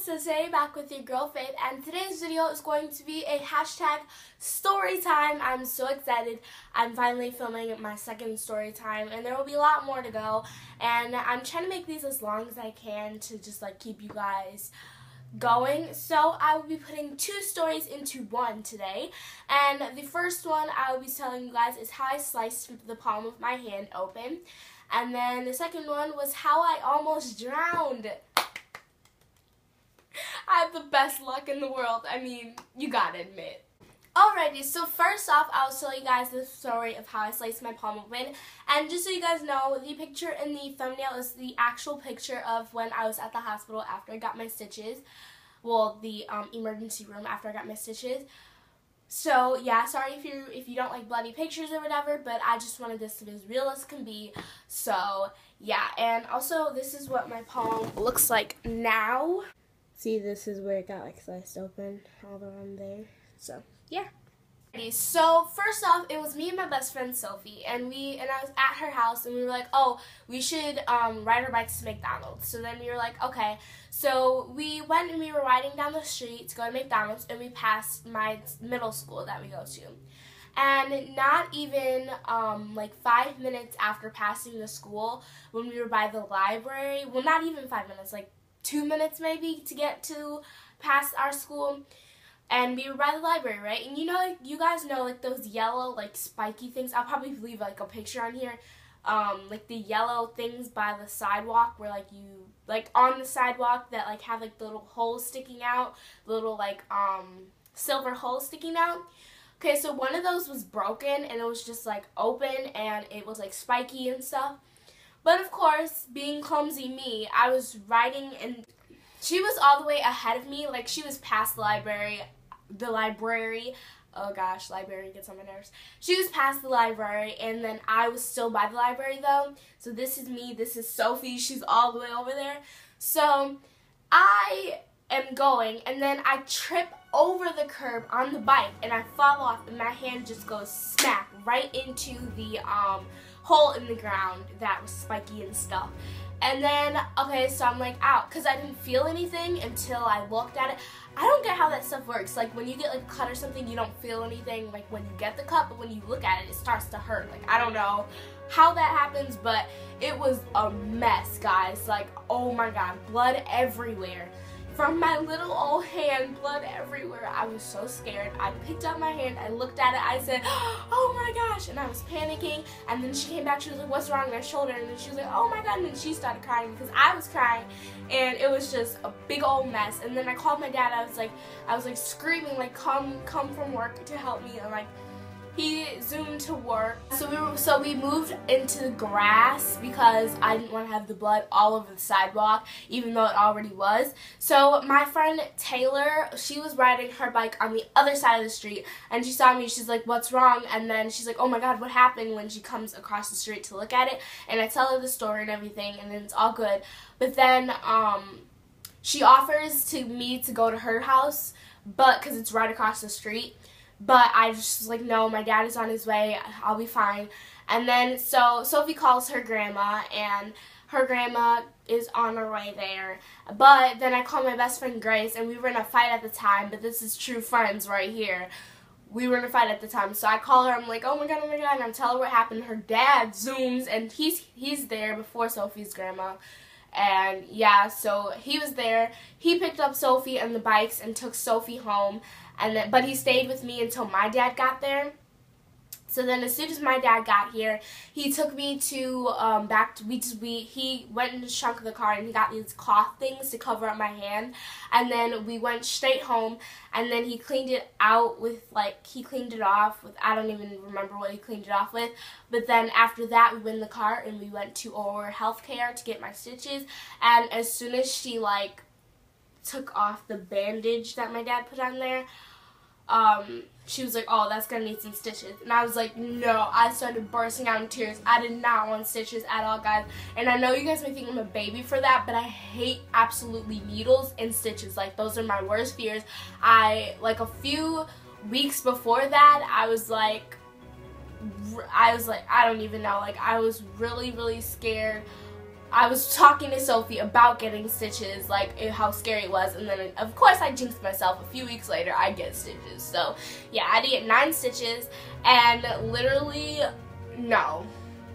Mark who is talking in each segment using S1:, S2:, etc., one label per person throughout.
S1: So today back with your girl Faith, and today's video is going to be a hashtag story time. I'm so excited. I'm finally filming my second story time, and there will be a lot more to go, and I'm trying to make these as long as I can to just like keep you guys going. So I will be putting two stories into one today, and the first one I will be telling you guys is how I sliced the palm of my hand open, and then the second one was how I almost drowned. I have the best luck in the world. I mean, you gotta admit. Alrighty, so first off, I'll tell you guys the story of how I sliced my palm open. And just so you guys know, the picture in the thumbnail is the actual picture of when I was at the hospital after I got my stitches. Well, the emergency room after I got my stitches. So yeah, sorry if you don't like bloody pictures or whatever, but I just wanted this to be as real as can be. So yeah, and also this is what my palm looks like now. See, this is where it got like sliced open all around there. So yeah. So first off, it was me and my best friend Sophie, and I was at her house, and we were like, oh, we should ride our bikes to McDonald's. So then we were like, okay. So we went and we were riding down the street to go to McDonald's, and we passed my middle school that we go to. And not even like 5 minutes after passing the school, when we were by the library, well, not even 5 minutes, like 2 minutes maybe to get to past our school, and we were by the library, right? And you know, like, you guys know, like those yellow like spiky things. I'll probably leave like a picture on here, like the yellow things by the sidewalk where like you like on the sidewalk that like have like the little holes sticking out, little like silver holes sticking out. Okay, so one of those was broken, and it was just like open, and it was like spiky and stuff. But of course, being clumsy me, I was riding, and she was all the way ahead of me. Like, she was past the library. Oh gosh, library gets on my nerves. She was past the library, and then I was still by the library though. So this is me, this is Sophie, she's all the way over there. So I am going, and then I trip over the curb on the bike, and I fall off, and my hand just goes smack right into the hole in the ground that was spiky and stuff. And then, okay, so I'm like, out, because I didn't feel anything until I looked at it. I don't get how that stuff works. Like, when you get like a cut or something, you don't feel anything like when you get the cut, but when you look at it, it starts to hurt. Like, I don't know how that happens, but it was a mess, guys. Like, oh my god, blood everywhere. From my little old hand, blood everywhere. I was so scared. I picked up my hand, I looked at it, I said, oh my gosh, and I was panicking, and then she came back, she was like, what's wrong with my shoulder? And then she was like, oh my god, and then she started crying because I was crying, and it was just a big old mess. And then I called my dad. I was like screaming, like, come from work to help me, and like, he zoomed to work. So we moved into the grass because I didn't want to have the blood all over the sidewalk, even though it already was. So my friend Taylor, she was riding her bike on the other side of the street, and she saw me. She's like, what's wrong? And then she's like, oh my god, what happened? When she comes across the street to look at it, and I tell her the story and everything, and then it's all good. But then she offers to me to go to her house, but because it's right across the street. But I just was like, no, my dad is on his way, I'll be fine. And then, so Sophie calls her grandma, and her grandma is on her way there. But then I called my best friend Grace, and we were in a fight at the time, but this is true friends right here. We were in a fight at the time, so I call her, I'm like, oh my god, and I'm telling her what happened. Her dad zooms, and he's there before Sophie's grandma. And yeah, so he was there. He picked up Sophie and the bikes and took Sophie home, and then, but he stayed with me until my dad got there. So then as soon as my dad got here, he took me to he went in the trunk of the car, and he got these cloth things to cover up my hand, and then we went straight home, and then he cleaned it out with, like, he cleaned it off with, I don't even remember what he cleaned it off with. But then after that, we went in the car and we went to our healthcare to get my stitches, and as soon as she like took off the bandage that my dad put on there, she was like, oh, that's gonna need some stitches. And I was like, no. I started bursting out in tears. I did not want stitches at all, guys. And I know you guys may think I'm a baby for that, but I hate absolutely needles and stitches. Like, those are my worst fears. Like, a few weeks before that, I was like, I don't even know. Like, I was really, really scared I was talking to Sophie about getting stitches, like how scary it was, and then of course I jinxed myself. A few weeks later I get stitches. So yeah, I had to get 9 stitches, and literally no.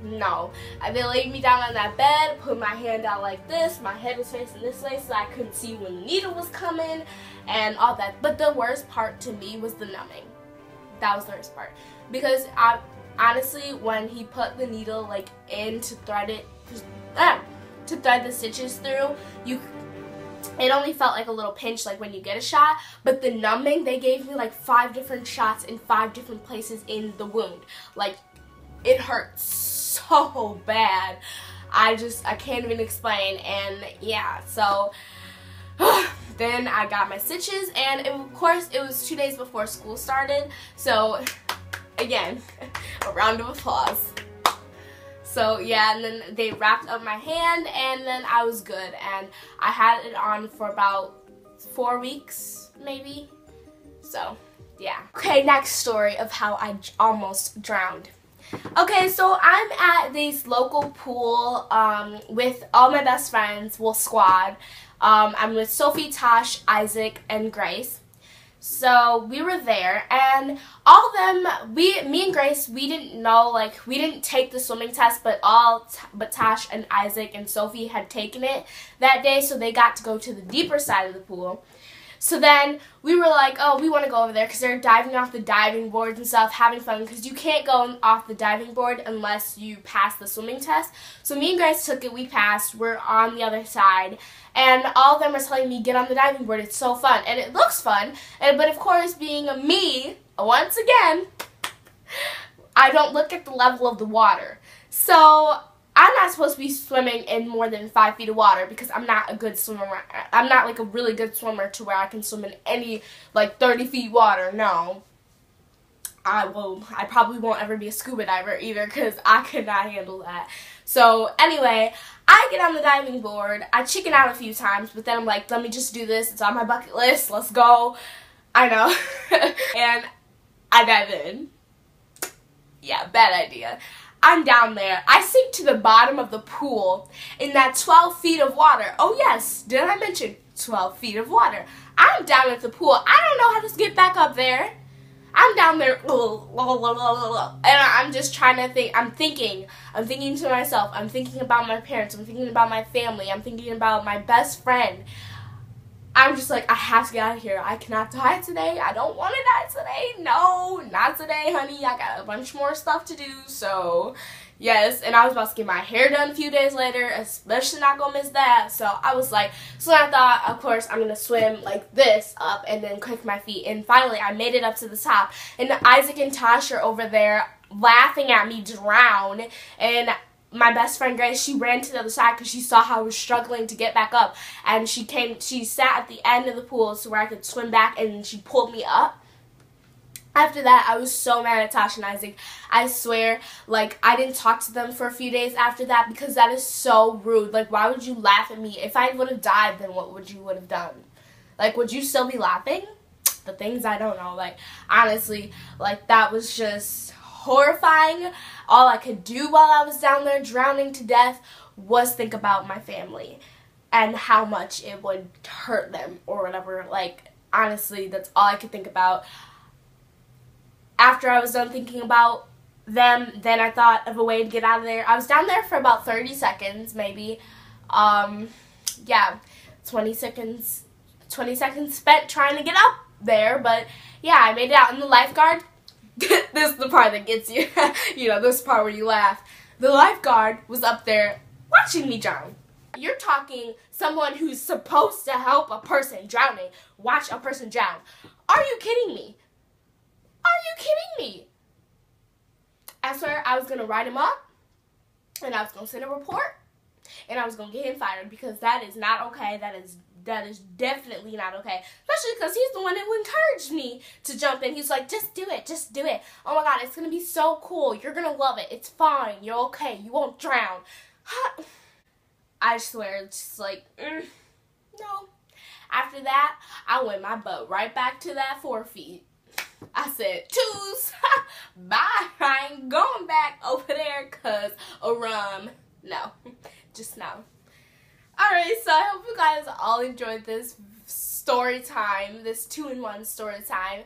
S1: They laid me down on that bed, put my hand out like this, my head was facing this way so I couldn't see when the needle was coming and all that. But the worst part to me was the numbing. That was the worst part, because honestly, when he put the needle like in to thread it, to thread the stitches through, it only felt like a little pinch, like when you get a shot. But the numbing, they gave me like 5 different shots in 5 different places in the wound. Like, it hurt so bad. I can't even explain. And yeah, so then I got my stitches, and of course it was 2 days before school started. So again, a round of applause. So yeah, and then they wrapped up my hand, and then I was good, and I had it on for about 4 weeks, maybe. So yeah. Okay, next story of how I almost drowned. Okay, so I'm at this local pool with all my best friends, well, squad. I'm with Sophie, Tosh, Isaac, and Grace. So we were there, and all of them, me and Grace, we didn't know, like, we didn't take the swimming test, but Tosh and Isaac and Sophie had taken it that day, so they got to go to the deeper side of the pool. So then we were like, oh, we want to go over there because they're diving off the diving boards and stuff, having fun, because you can't go off the diving board unless you pass the swimming test. So me and Grace took it, we passed, we're on the other side, and all of them are telling me, get on the diving board, it's so fun, and it looks fun, but of course, being me, once again, I don't look at the level of the water. So I'm not supposed to be swimming in more than 5 feet of water because I'm not a good swimmer. I'm not like a really good swimmer to where I can swim in any like 30 feet water. No. I probably won't ever be a scuba diver either because I could not handle that. So anyway, I get on the diving board. I chicken out a few times, but then I'm like, let me just do this. It's on my bucket list. Let's go. I know. And I dive in. Yeah, bad idea. I'm down there. I sink to the bottom of the pool in that 12 feet of water. Oh yes, did I mention 12 feet of water? I'm down at the pool. I don't know how to get back up there. I'm down there, and I'm just trying to think. I'm thinking to myself. I'm thinking about my parents. I'm thinking about my family. I'm thinking about my best friend. I'm just like, I have to get out of here. I cannot die today. I don't want to die today. No, not today, honey. I got a bunch more stuff to do. So, yes. And I was about to get my hair done a few days later. Especially not going to miss that. So, I was like, so I thought, of course, I'm going to swim like this up and then click my feet. And finally, I made it up to the top. And Isaac and Tosh are over there laughing at me drown. And my best friend Grace, she ran to the other side because she saw how I was struggling to get back up, and she sat at the end of the pool so where I could swim back, and she pulled me up. After that, I was so mad at Tosh and Isaac. I swear, like, I didn't talk to them for a few days after that because that is so rude. Like, why would you laugh at me? If I would have died, then what would you have done? Like, would you still be laughing? The things I don't know. Like, honestly, like, that was just horrifying. All I could do while I was down there drowning to death was think about my family and how much it would hurt them or whatever. Like, honestly, that's all I could think about. After I was done thinking about them, then I thought of a way to get out of there. I was down there for about 30 seconds, maybe. Yeah, 20 seconds spent trying to get up there, but yeah, I made it out. And the lifeguard, this is the part that gets you. You know, this part where you laugh. The lifeguard was up there watching me drown. You're talking someone who's supposed to help a person drowning watch a person drown. Are you kidding me? Are you kidding me? I swear I was going to write him up, and I was going to send a report, and I was going to get him fired because that is not okay. That is definitely not okay. Especially because he's the one who encouraged me to jump in. He's like, just do it, just do it. Oh my God, it's going to be so cool. You're going to love it. It's fine. You're okay. You won't drown. I swear, it's just like, no. After that, I went my butt right back to that 4 feet. I said, choose. Bye. I ain't going back over there because no. just know. Alright, so I hope you guys all enjoyed this story time, this 2-in-1 story time.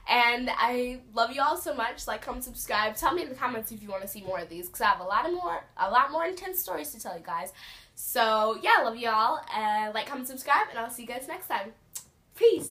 S1: And I love you all so much. Like, comment, subscribe. Tell me in the comments if you want to see more of these, because I have a lot more intense stories to tell you guys. So yeah, love you all. Like, comment, subscribe, and I'll see you guys next time. Peace.